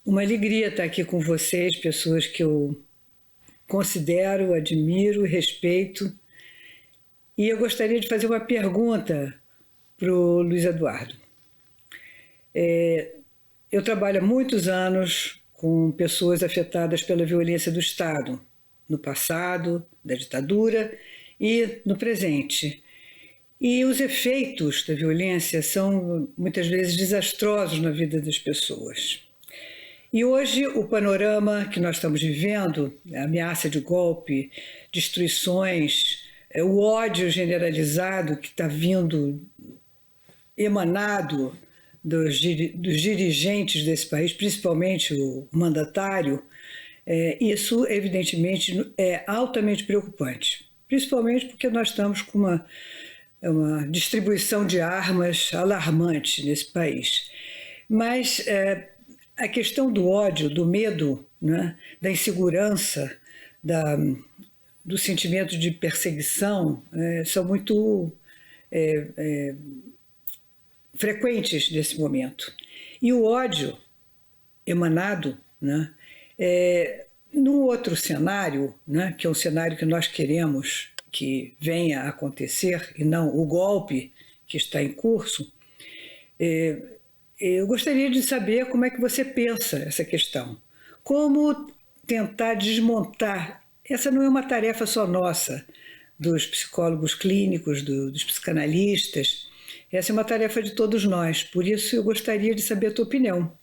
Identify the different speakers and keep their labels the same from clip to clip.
Speaker 1: Uma alegria estar aqui com vocês, pessoas que eu considero, admiro, respeito. E eu gostaria de fazer uma pergunta para o Luiz Eduardo. Eu trabalho há muitos anos com pessoas afetadas pela violência do Estado, no passado, da ditadura e no presente. E os efeitos da violência são muitas vezes desastrosos na vida das pessoas. E hoje o panorama que nós estamos vivendo, a ameaça de golpe, destruições, o ódio generalizado que está vindo emanado dos dirigentes desse país, principalmente o mandatário, isso evidentemente é altamente preocupante, principalmente porque nós estamos com uma distribuição de armas alarmante nesse país. Mas a questão do ódio, do medo, né, da insegurança, do sentimento de perseguição, são muito frequentes nesse momento. E o ódio emanado, né, num outro cenário, né, que é um cenário que nós queremos que venha a acontecer, e não o golpe que está em curso, eu gostaria de saber como é que você pensa essa questão. Como tentar desmontar. Essa não é uma tarefa só nossa, dos psicólogos clínicos, dos psicanalistas. Essa é uma tarefa de todos nós. Por isso, eu gostaria de saber a tua opinião.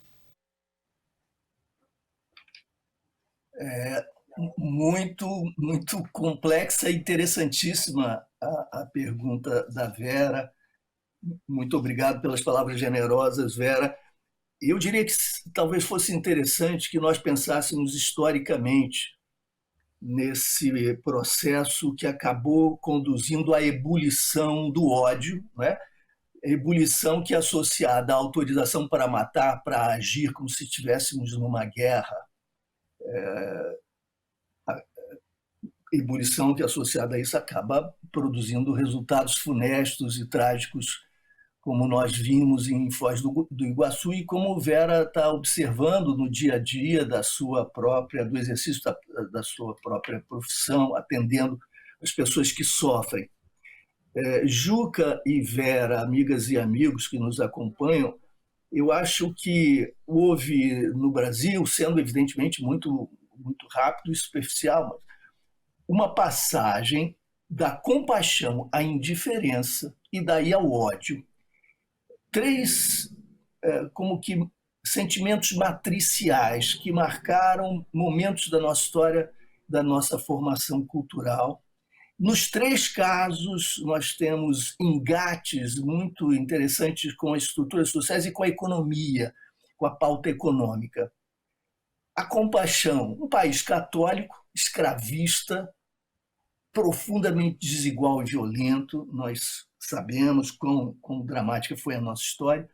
Speaker 2: Muito, muito complexa e interessantíssima a pergunta da Vera. Muito obrigado pelas palavras generosas, Vera. Eu diria que talvez fosse interessante que nós pensássemos historicamente nesse processo que acabou conduzindo à ebulição do ódio, né? Ebulição que é associada à autorização para matar, para agir como se estivéssemos numa guerra. Ebulição que associada a isso acaba produzindo resultados funestos e trágicos, como nós vimos em Foz do Iguaçu e como Vera está observando no dia a dia do exercício da sua própria profissão, atendendo as pessoas que sofrem. Juca e Vera, amigas e amigos que nos acompanham, eu acho que houve no Brasil, sendo evidentemente muito, muito rápido e superficial, mas uma passagem da compaixão à indiferença e daí ao ódio. Três, como que, sentimentos matriciais que marcaram momentos da nossa história, da nossa formação cultural. Nos três casos, nós temos engates muito interessantes com as estruturas sociais e com a economia, com a pauta econômica. A compaixão, um país católico, escravista, profundamente desigual e violento, nós sabemos quão dramática foi a nossa história,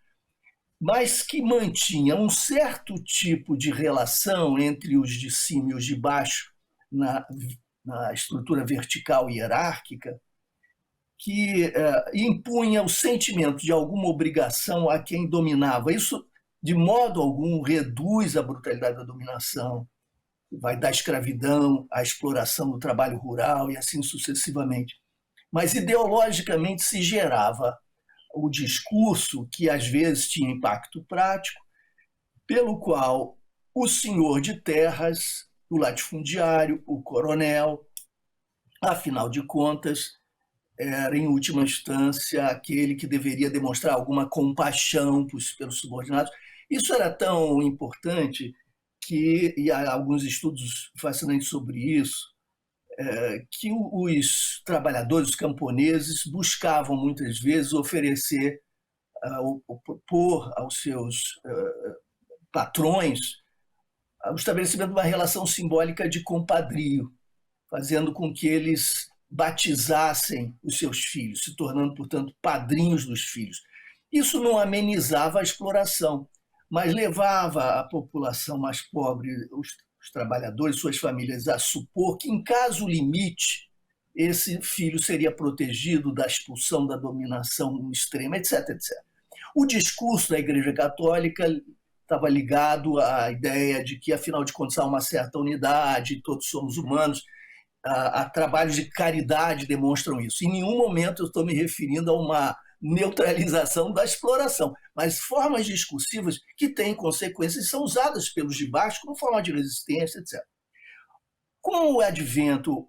Speaker 2: mas que mantinha um certo tipo de relação entre os de cima e os de baixo na estrutura vertical e hierárquica, que impunha o sentimento de alguma obrigação a quem dominava. Isso, de modo algum, reduz a brutalidade da dominação, vai da escravidão à exploração do trabalho rural e assim sucessivamente. Mas ideologicamente se gerava o discurso, que às vezes tinha impacto prático, pelo qual o senhor de terras, o latifundiário, o coronel, afinal de contas, era, em última instância, aquele que deveria demonstrar alguma compaixão pelos subordinados. Isso era tão importante e há alguns estudos fascinantes sobre isso, que os trabalhadores, os camponeses, buscavam muitas vezes oferecer, propor aos seus patrões o estabelecimento de uma relação simbólica de compadrio, fazendo com que eles batizassem os seus filhos, se tornando, portanto, padrinhos dos filhos. Isso não amenizava a exploração, mas levava a população mais pobre, os trabalhadores, suas famílias, a supor que, em caso limite, esse filho seria protegido da expulsão, da dominação extrema, etc, etc. O discurso da Igreja Católica estava ligado à ideia de que, afinal de contas, há uma certa unidade, todos somos humanos. A trabalhos de caridade demonstram isso. Em nenhum momento eu estou me referindo a uma neutralização da exploração, mas formas discursivas que têm consequências e são usadas pelos de baixo como forma de resistência, etc. Com o advento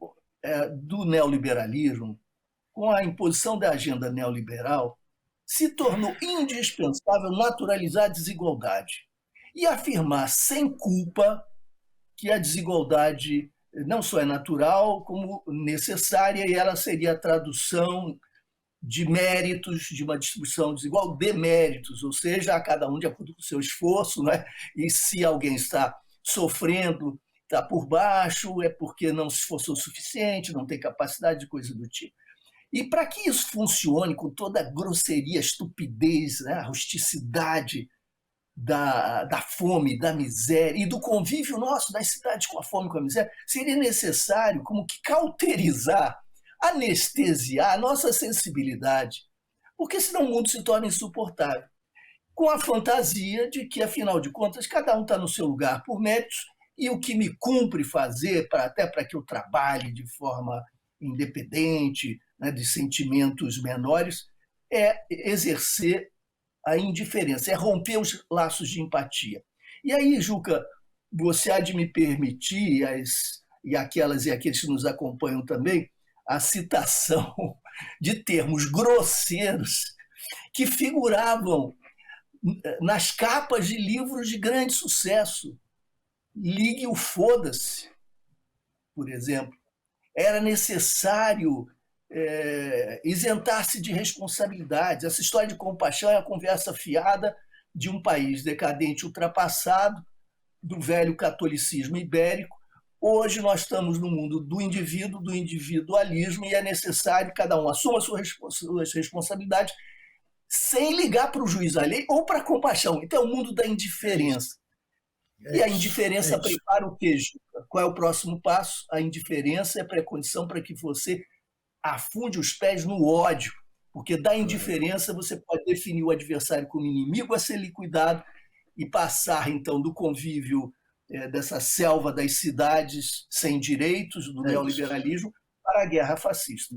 Speaker 2: do neoliberalismo, com a imposição da agenda neoliberal, se tornou indispensável naturalizar a desigualdade e afirmar sem culpa que a desigualdade não só é natural, como necessária, e ela seria a tradução de méritos, de uma distribuição desigual, de méritos, ou seja, a cada um de acordo com o seu esforço, né? E se alguém está sofrendo, está por baixo, é porque não se esforçou o suficiente, não tem capacidade de coisa do tipo. E para que isso funcione com toda a grosseria, a estupidez, né? A rusticidade da fome, da miséria e do convívio nosso das cidades com a fome e com a miséria, seria necessário como que cauterizar, anestesiar a nossa sensibilidade, porque senão o mundo se torna insuportável. Com a fantasia de que, afinal de contas, cada um está no seu lugar por méritos e o que me cumpre fazer, até para que eu trabalhe de forma independente, né, de sentimentos menores, é exercer a indiferença, é romper os laços de empatia. E aí, Juca, você há de me permitir, e aquelas e aqueles que nos acompanham também, a citação de termos grosseiros que figuravam nas capas de livros de grande sucesso. Ligue o foda-se, por exemplo. Era necessário isentar-se de responsabilidades. Essa história de compaixão é a conversa fiada de um país decadente, ultrapassado, do velho catolicismo ibérico. Hoje nós estamos no mundo do indivíduo, do individualismo, e é necessário que cada um assuma suas responsabilidades sem ligar para o juízo alheio ou para a compaixão. Então é o mundo da indiferença. E a indiferença prepara o quê, Juca? Qual é o próximo passo? A indiferença é a pré-condição para que você afunde os pés no ódio, porque da indiferença você pode definir o adversário como inimigo a ser liquidado e passar, então, do convívio dessa selva das cidades sem direitos, do neoliberalismo, para a guerra fascista.